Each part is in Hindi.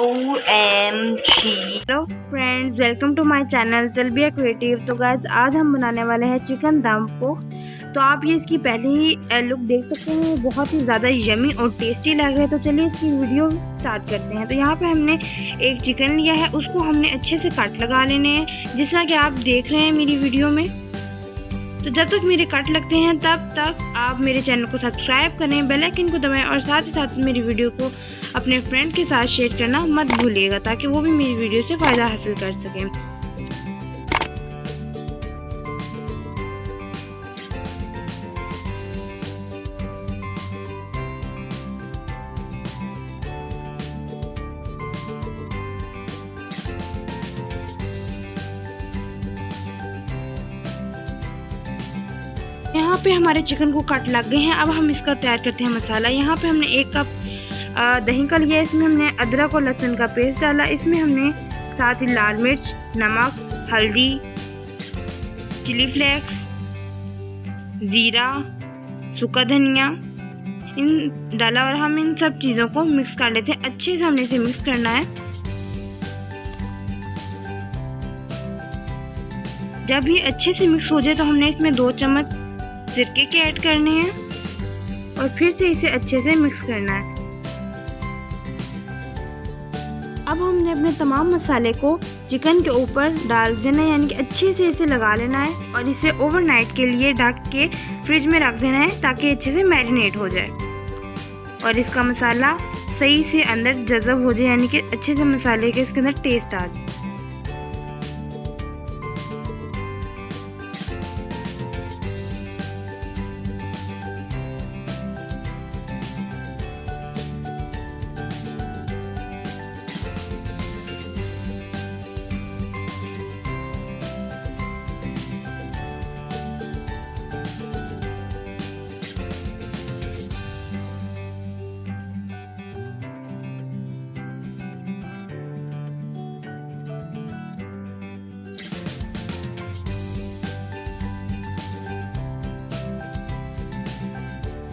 OMG। Hello friends, welcome to my channel Talbiya creative. तो गाइस आज हम बनाने वाले हैं चिकन दम पोक। तो आप ये इसकी पहले ही लुक देख सकते हैं, बहुत ही ज़्यादा यमी और टेस्टी लग रहा है। तो चलिए इसकी वीडियो स्टार्ट करते हैं। तो यहाँ पे हमने एक चिकन लिया है, उसको हमने अच्छे से कट लगा लेने हैं, जिस तरह कि आप देख रहे हैं मेरी वीडियो में। तो जब तक मेरे कट लगते हैं तब तक आप मेरे चैनल को सब्सक्राइब करें, बेल आइकन को दबाएं और साथ ही साथ मेरी वीडियो को अपने फ्रेंड के साथ शेयर करना मत भूलिएगा, ताकि वो भी मेरी वीडियो से फ़ायदा हासिल कर सकें। यहाँ पे हमारे चिकन को कट लग गए हैं। अब हम इसका तैयार करते हैं मसाला। यहाँ पे हमने 1 कप दही का लिया, इसमें हमने अदरक और लहसुन का पेस्ट डाला। इसमें हमने साथ ही लाल मिर्च, नमक, हल्दी, चिली फ्लेक्स, ज़ीरा, सूखा धनिया इन डाला और हम इन सब चीज़ों को मिक्स कर लेते हैं। अच्छे से हमने इसे मिक्स करना है। जब ये अच्छे से मिक्स हो जाए तो हमने इसमें 2 चम्मच सिरके के ऐड करने हैं और फिर से इसे अच्छे से मिक्स करना है। अब हमने अपने तमाम मसाले को चिकन के ऊपर डाल देना है, यानी कि अच्छे से इसे लगा लेना है और इसे ओवरनाइट के लिए ढक के फ्रिज में रख देना है, ताकि अच्छे से मैरिनेट हो जाए और इसका मसाला सही से अंदर जज़ब हो जाए, यानी कि अच्छे से मसाले के इसके अंदर टेस्ट आ जाए।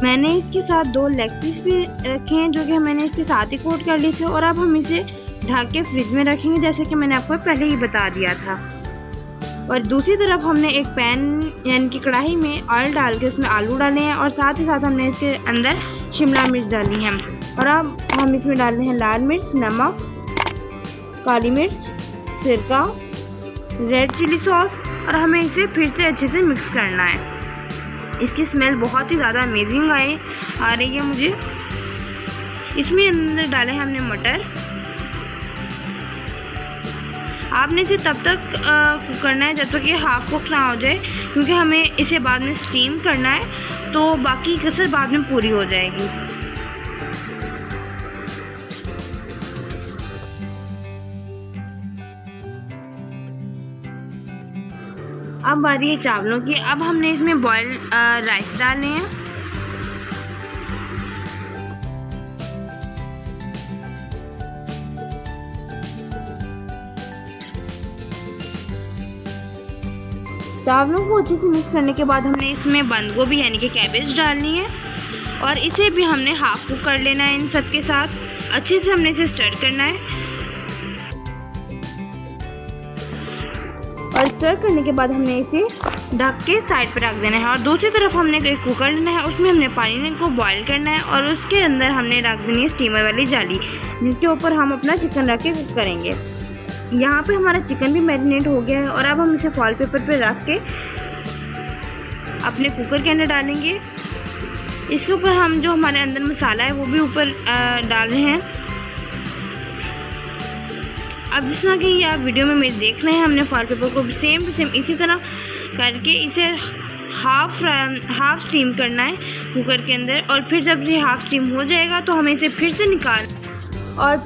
मैंने इसके साथ 2 लेग पीस भी रखे हैं, जो कि मैंने इसके साथ ही कोट कर लिए थे। और अब हम इसे ढक के फ्रिज में रखेंगे, जैसे कि मैंने आपको पहले ही बता दिया था। और दूसरी तरफ हमने एक पैन यानी कि कढ़ाई में ऑयल डाल के उसमें आलू डाले हैं और साथ ही साथ हमने इसके अंदर शिमला मिर्च डाली है। और अब हम इसमें डाल रहे हैं लाल मिर्च, नमक, काली मिर्च, सिरका, रेड चिली सॉस और हमें इसे फिर से अच्छे से मिक्स करना है। इसकी स्मेल बहुत ही ज़्यादा अमेजिंग आ रही है मुझे। इसमें अंदर डाले हैं हमने मटर। आपने इसे तब तक कुक करना है जब तक ये हाफ कुक ना हो जाए, क्योंकि हमें इसे बाद में स्टीम करना है, तो बाकी कसर बाद में पूरी हो जाएगी। अब बारी है चावलों की। अब हमने इसमें बॉयल राइस डालने हैं। चावलों को अच्छे से मिक्स करने के बाद हमने इसमें बंद गोभी यानी कि कैबेज डालनी है और इसे भी हमने हाफ कुक कर लेना है। इन सब के साथ अच्छे से हमने इसे स्टर करना है और स्टर करने के बाद हमने इसे ढक के साइड पर रख देना है। और दूसरी तरफ हमने एक कुकर लेना है, उसमें हमने पानी को बॉईल करना है और उसके अंदर हमने रख देनी है स्टीमर वाली जाली, जिसके ऊपर हम अपना चिकन रख के कुक करेंगे। यहाँ पे हमारा चिकन भी मैरिनेट हो गया है और अब हम इसे फॉइल पेपर पे रख के अपने कुकर के अंदर डालेंगे। इसके ऊपर हम जो हमारे अंदर मसाला है वो भी ऊपर डाल रहे हैं। अब जिस तरह कि ये आप वीडियो में मेरे देख रहे हैं, हमने फॉइल पेपर को सेम इसी तरह करके इसे हाफ स्टीम करना है कुकर के अंदर। और फिर जब ये हाफ स्टीम हो जाएगा तो हमें इसे फिर से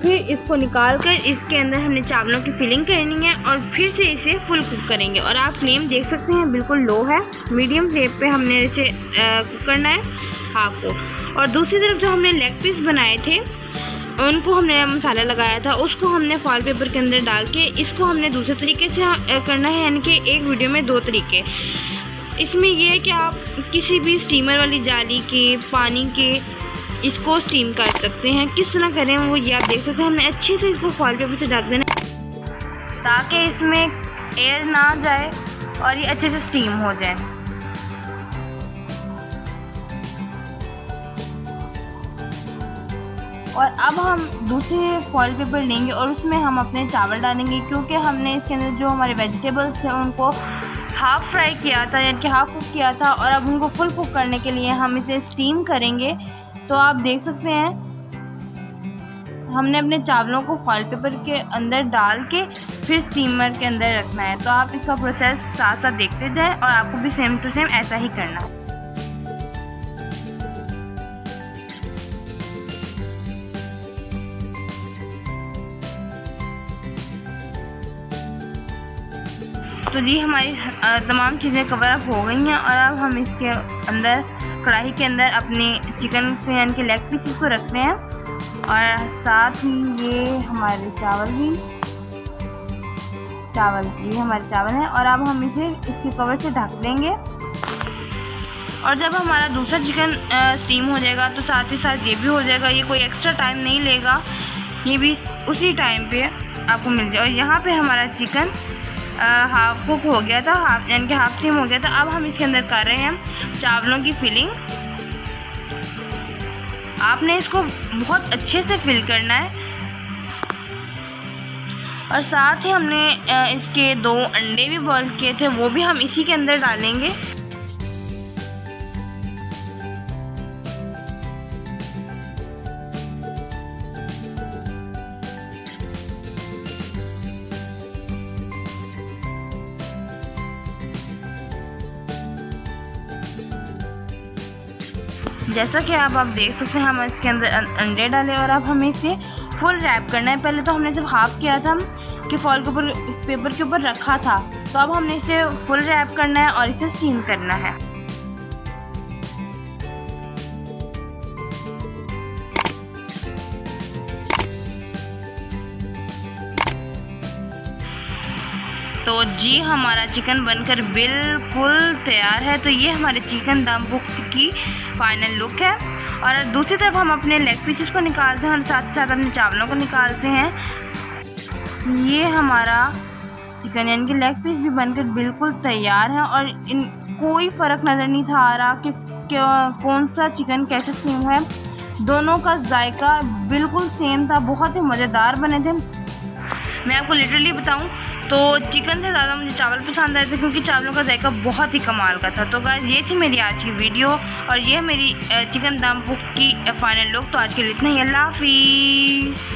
फिर इसको निकाल कर इसके अंदर हमने चावलों की फिलिंग करनी है और फिर से इसे फुल कुक करेंगे। और आप फ्लेम देख सकते हैं बिल्कुल लो है, मीडियम फ्लेम पे हमने इसे कुक करना है हाफ को। और दूसरी तरफ जो हमने लेग पीस बनाए थे उनको हमने मसाला लगाया था, उसको हमने फॉइल पेपर के अंदर डाल के इसको हमने दूसरे तरीके से करना है, यानी कि एक वीडियो में 2 तरीके। इसमें यह है कि आप किसी भी स्टीमर वाली जाली के, पानी के इसको स्टीम कर सकते हैं। किस तरह करें वो ये आप देख सकते हैं। हमने अच्छे से इसको फॉइल पेपर से ढक देना ताकि इसमें एयर ना जाए और ये अच्छे से स्टीम हो जाए। और अब हम दूसरे फॉइल पेपर लेंगे और उसमें हम अपने चावल डालेंगे, क्योंकि हमने इसके अंदर जो हमारे वेजिटेबल्स थे उनको हाफ़ फ्राई किया था, यानी कि हाफ़ कुक किया था, और अब उनको फुल कुक करने के लिए हम इसे स्टीम करेंगे। तो आप देख सकते हैं हमने अपने चावलों को फॉइल पेपर के अंदर डाल के फिर स्टीमर के अंदर रखना है। तो आप इसका प्रोसेस साथ साथ देखते जाएं और आपको भी सेम टू सेम ऐसा ही करना है। तो जी हमारी तमाम चीज़ें कवर अप हो गई हैं और अब हम इसके अंदर कढ़ाई के अंदर अपने चिकन के यानी कि लेग पीसेस को रखते हैं और साथ ही ये हमारे चावल ये हमारे चावल हैं। और अब हम इसे इसके कवर से ढक देंगे और जब हमारा दूसरा चिकन स्टीम हो जाएगा तो साथ ही साथ ये भी हो जाएगा। ये कोई एक्स्ट्रा टाइम नहीं लेगा, ये भी उसी टाइम पे आपको मिल जाए। और यहाँ पे हमारा चिकन हाफ कुक हो गया था, यानी कि हाफ स्टीम हो गया था। अब हम इसके अंदर कर रहे हैं चावलों की फिलिंग। आपने इसको बहुत अच्छे से फिल करना है और साथ ही हमने इसके 2 अंडे भी बॉईल किए थे, वो भी हम इसी के अंदर डालेंगे। जैसा कि आप देख सकते हैं हम इसके अंदर अंडे डाले और अब हमें इसे फुल रैप करना है। पहले तो हमने जब हाफ़ किया था कि फॉइल पेपर के ऊपर रखा था, तो अब हमने इसे फुल रैप करना है और इसे स्टीम करना है। तो जी हमारा चिकन बनकर बिल्कुल तैयार है। तो ये हमारे चिकन दम कुक की फाइनल लुक है। और दूसरी तरफ हम अपने लेग पीसेस को निकालते हैं और साथ साथ अपने चावलों को निकालते हैं। ये हमारा चिकन यानी कि लेग पीस भी बनकर बिल्कुल तैयार है और इन कोई फ़र्क नज़र नहीं था आ रहा कि कौन सा चिकन कैसे स्टीम हुआ है। दोनों का जायका बिल्कुल सेम था, बहुत ही मज़ेदार बने थे। मैं आपको लिटरली बताऊं तो चिकन से ज़्यादा मुझे चावल पसंद आए थे, क्योंकि चावलों का जायका बहुत ही कमाल का था। तो गाइस ये थी मेरी आज की वीडियो और ये मेरी चिकन दम कुक की फाइनल लुक। तो आज के लिए इतना ही, अल्लाह हाफिज़।